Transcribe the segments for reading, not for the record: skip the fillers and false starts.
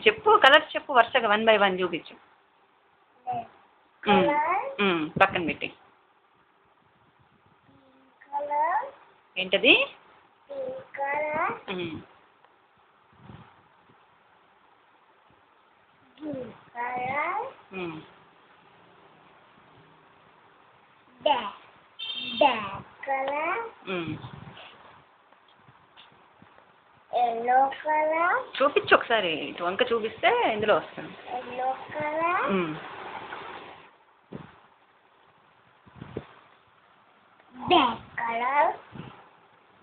చెప్పు కలర్స్ చెప్పు వరుసగా 1 by 1 చూపించు. పక్కన పెట్టి ఏంటది? చూపించు ఒకసారి, ఇటు వంక చూపిస్తే ఇందులో వస్తుంది.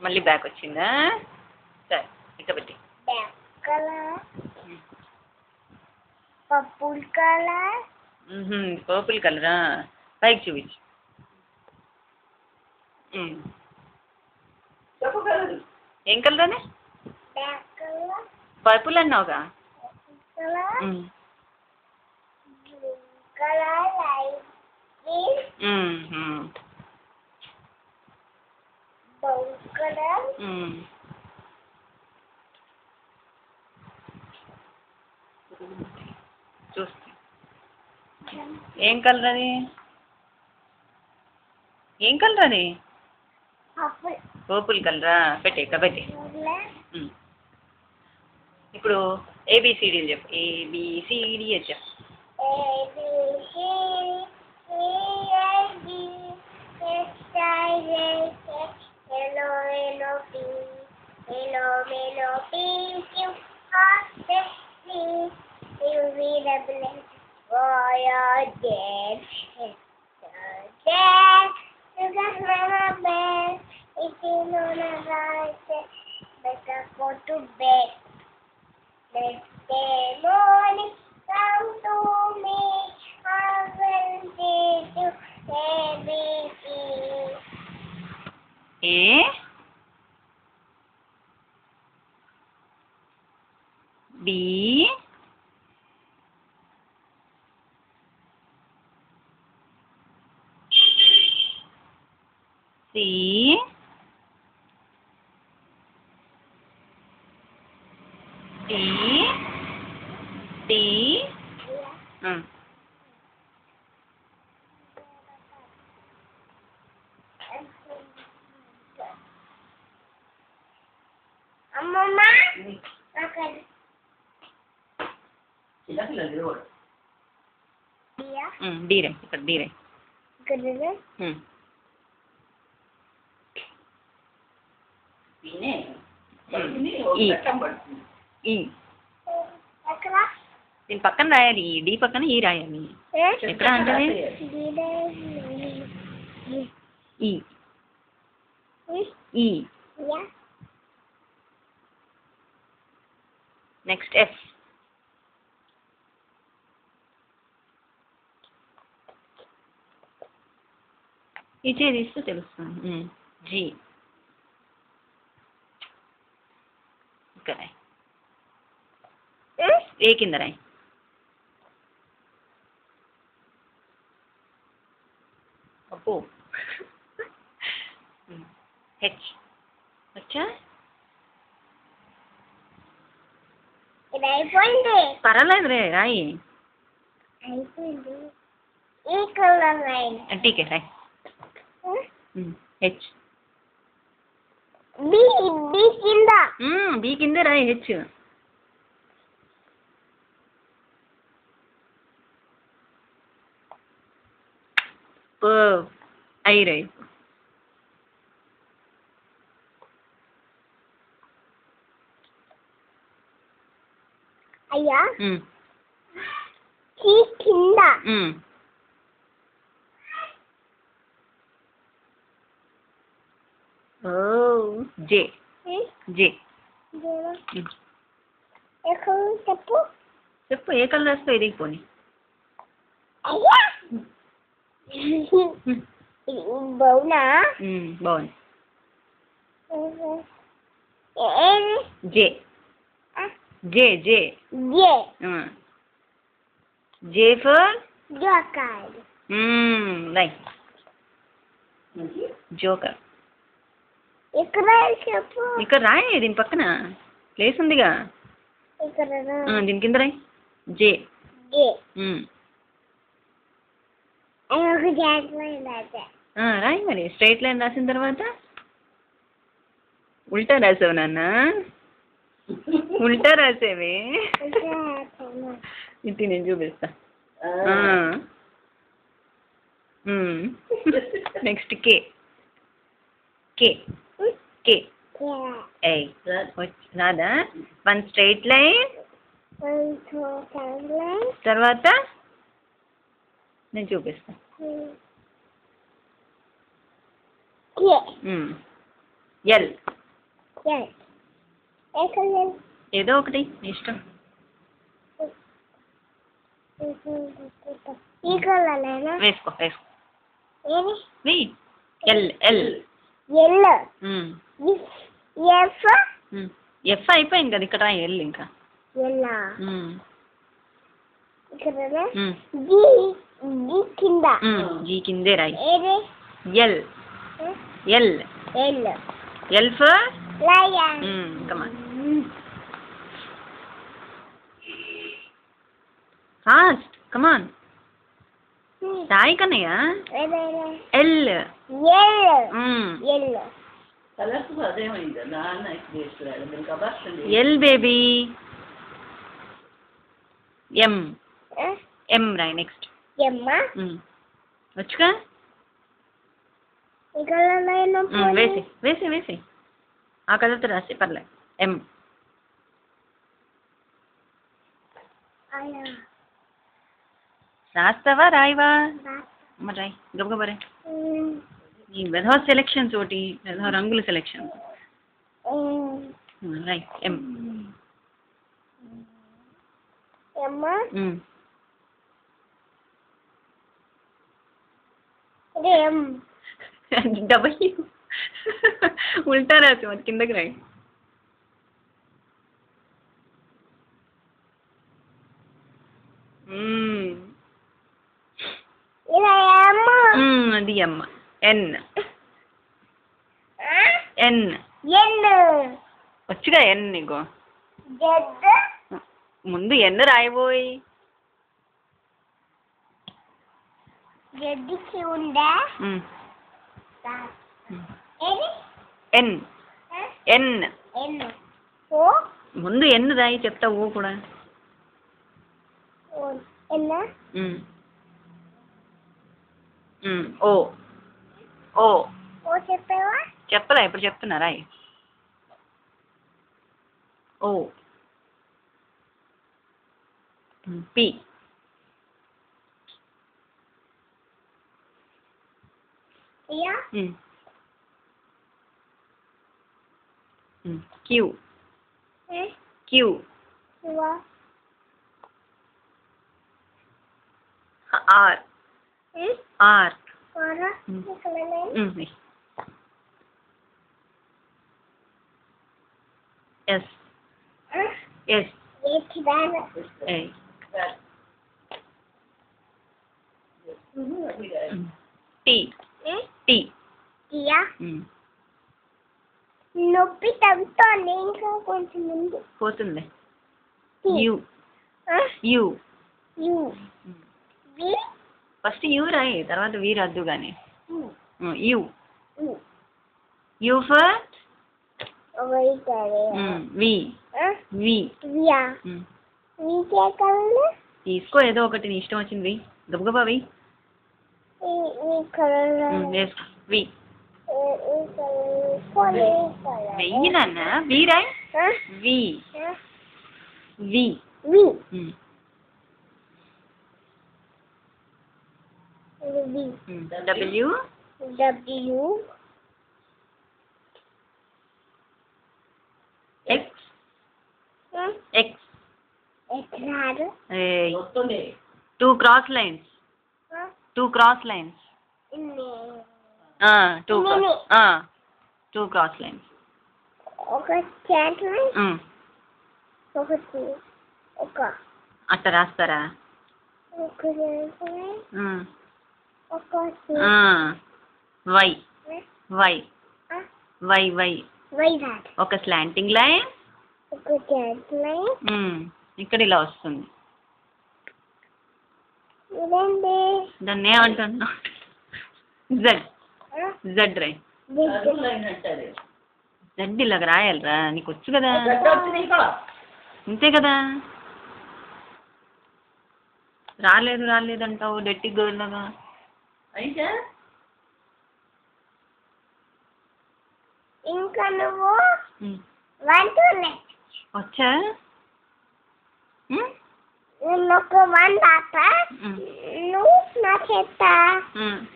మళ్ళీ బ్యాక్ వచ్చిందా? సరే ఇక పెట్టి. పర్పుల్ కలరా? పైకి చూపించు. ఏం కలర్ అని? పర్పుల్ అన్నావుగా. చూస్తా. ఏం కలర్ అది? ఏం కలర్ అది? పర్పుల్ కలరా? పెట్టే పెట్టి. ఇప్పుడు ఏబిసిడీలు చెప్పు. ఏబిసిడి అని చెప్పు. Go to bed. Let the morning come to me. I will teach you ABC. A B C D D Mama, okay. D రే, ఇక్కడ D రే. ఈ దీని పక్కన రాయాలి. డి పక్కన ఈ రాయాలి. ఎక్కడ అంటే ఈ నెక్స్ట్ ఎఫ్. ఈ చే తీస్తే తెలుస్తుంది. జీ ఇక్కడ రాయి. ఏ కింద రాయి. అప్పు హెచ్ వచ్చా? పర్వాలేదు రే రాయి. టీకే రాయి. హెచ్ బి కింద రాయి. హెచ్ ఐ రాయి. అయ్యా కింద జే జే చెప్పు చెప్పు. ఏ కలర్ వస్తావు? ఇది పోనీ. అయ్యా బాగున్నా? బాగుంది. J J J J for joker. Right. Joker ఇక్కడ చెప్పు. ఇక్కడ రాయి దీని పక్కన. ప్లేస్ ఉందిగా. ఇక్కడ దీని కింద రాయి. జే. జే. ఒక జాయింట్ లైన్ రాసా. రాయి మరి. స్ట్రైట్ లైన్ రాసిన తర్వాత ఉల్టా రాసావు నాన్న. ఉల్టా రాసేవి. ఇది నేను చూపిస్తా. నెక్స్ట్ కే. కే. కే. రాదా? One straight line. తర్వాత నేను చూపిస్తా. ఎల్. ఏదో ఒకటి ఇష్టం. వేసుకో వేసుకో. ఎల్. ఎల్. ఎఫ్ అయిపోయింది కదా, ఇక్కడ ఎల్ ఇంకా. జీ కిందే రాయి. L. L. L for come on. Fast, come on. Sai Kannayya. L. L baby. M. M రాయి నెక్స్ట్. వచ్చుగా. వేసి వేసి వేసి ఆ కలర్తో రాసి పర్లేదు. ఎం. రాస్తావా రాయివా? మరి రాయి గబగబా రాయి. ఈ వెధవ సెలెక్షన్స్ ఒకటి, వెధవ రంగుల సెలెక్షన్. రాయి. ఎం. డబ్ల్యూ. ఉల్టా రాసి మరి కిందకి రాయి. అది అమ్మ. ఎన్. ఎన్. వచ్చుగా ఎన్ నీకు. ముందు ఎన్ రాయిపోయి. ఎన్. ఎన్. ముందు ఎన్ రాయి చెప్తా. ఓ కూడా. ఓ. ఓ చెప్పలే, ఇప్పుడు చెప్తున్నా రాయి. O. P. Q. Q. R. R. S. S. T. T. నొప్పి తగ్గుతోంది, ఇంకా కొంచెం ముందు పోతుంది. యు. యు. ఫస్ట్ యూ రాయి, తర్వాత వీ రద్దు కానీ. యూ. యూ ఫర్ వి. వి. తీసుకో ఏదో ఒకటి, నీ ఇష్టం వచ్చింది. వి గబగబా వి. వేసుకో. వి. వెయ్యి నాన్న. వి రాయి. V. V. W. X. X. Two cross lines. Two cross lines. Two cross lines. ఒక అట్లా రాస్తారా? వై. వై. వై. వై. ఒక స్లాంటింగ్ లైన్, ఒకటి అట్లే ఇక్కడ ఇలా వస్తుంది. ఇదండి దాన్ని ఏమంటున్నా? జెడ్. జెడ్ రాయి. జెడ్ ఇలాగ రాయాలిరా, నీకు వచ్చు కదా. అంతే కదా. రాలేదు రాలేదు అంటావు డెట్టి గర్ల్ లాగా. ఇంకా నువ్వు 1 2 వచ్చా? నేను ఒక 1 రాస్తా, నువ్వు నా చేత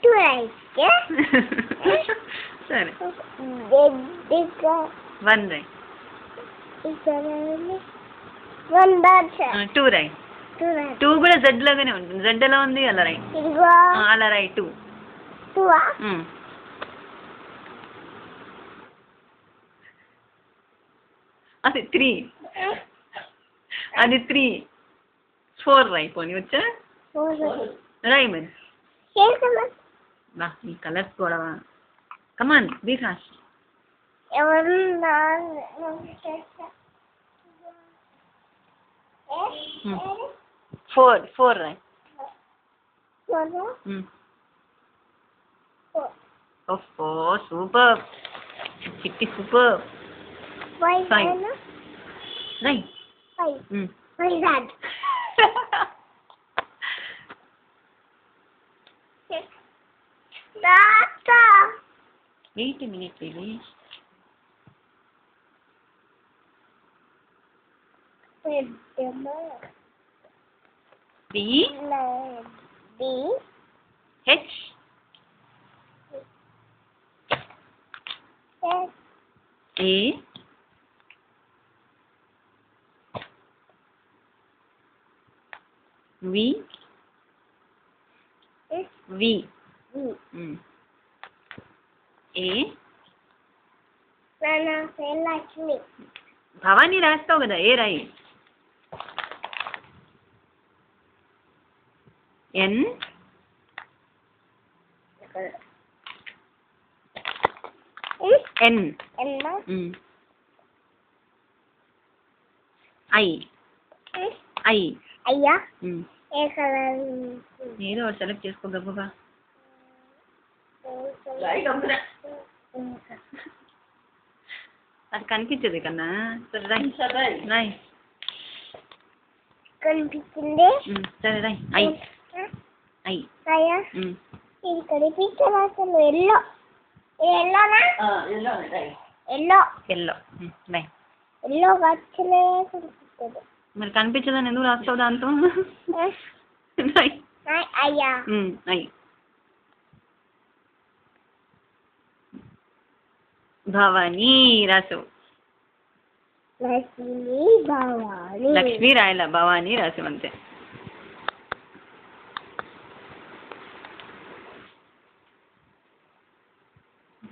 2 రాయిస్తే సరే. 1 రాయి. 2 రాయి. 2 కూడా జెడ్ లాగానే ఉంటుంది. జెడ్ ఎలా ఉంది అలా రాయి. అలా రాయి 2. అది 3. అది 3. 4 రాయి. పోనీ వచ్చా? రాయి మరి. ఈ కలర్స్ కూడా. కమాన్ బీ ఫాస్ట్. 4 రాయి. ఓహో సూపర్. చిట్టి సూపర్. 5 రాయి. 8 minutes baby. B H A V A Lakshmi. Bhavani రాస్తావు కదా. ఏ రాయి. N N I అయ్యా ఏ కలర్? ఏదో ఒకటి సెలెక్ట్ చేసుకో గబ్బగా. అది కనిపించదు కన్నా. రాయ్. కనిపించింది. సరే రాయ్. ఐ ఇది కనిపించదు అసలు. ఎల్లో. ఎల్లోనా? ఎల్లో. రాయ్. ఎల్లో వచ్చలే కనిపిస్తుంది. మరి కనిపించదని ఎందుకు రాస్తావు దాంతో? అయ్యా భవానీ రాసు. లక్ష్మి రాయల భవానీ రాసు అంతే.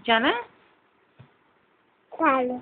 చాలా చాలు.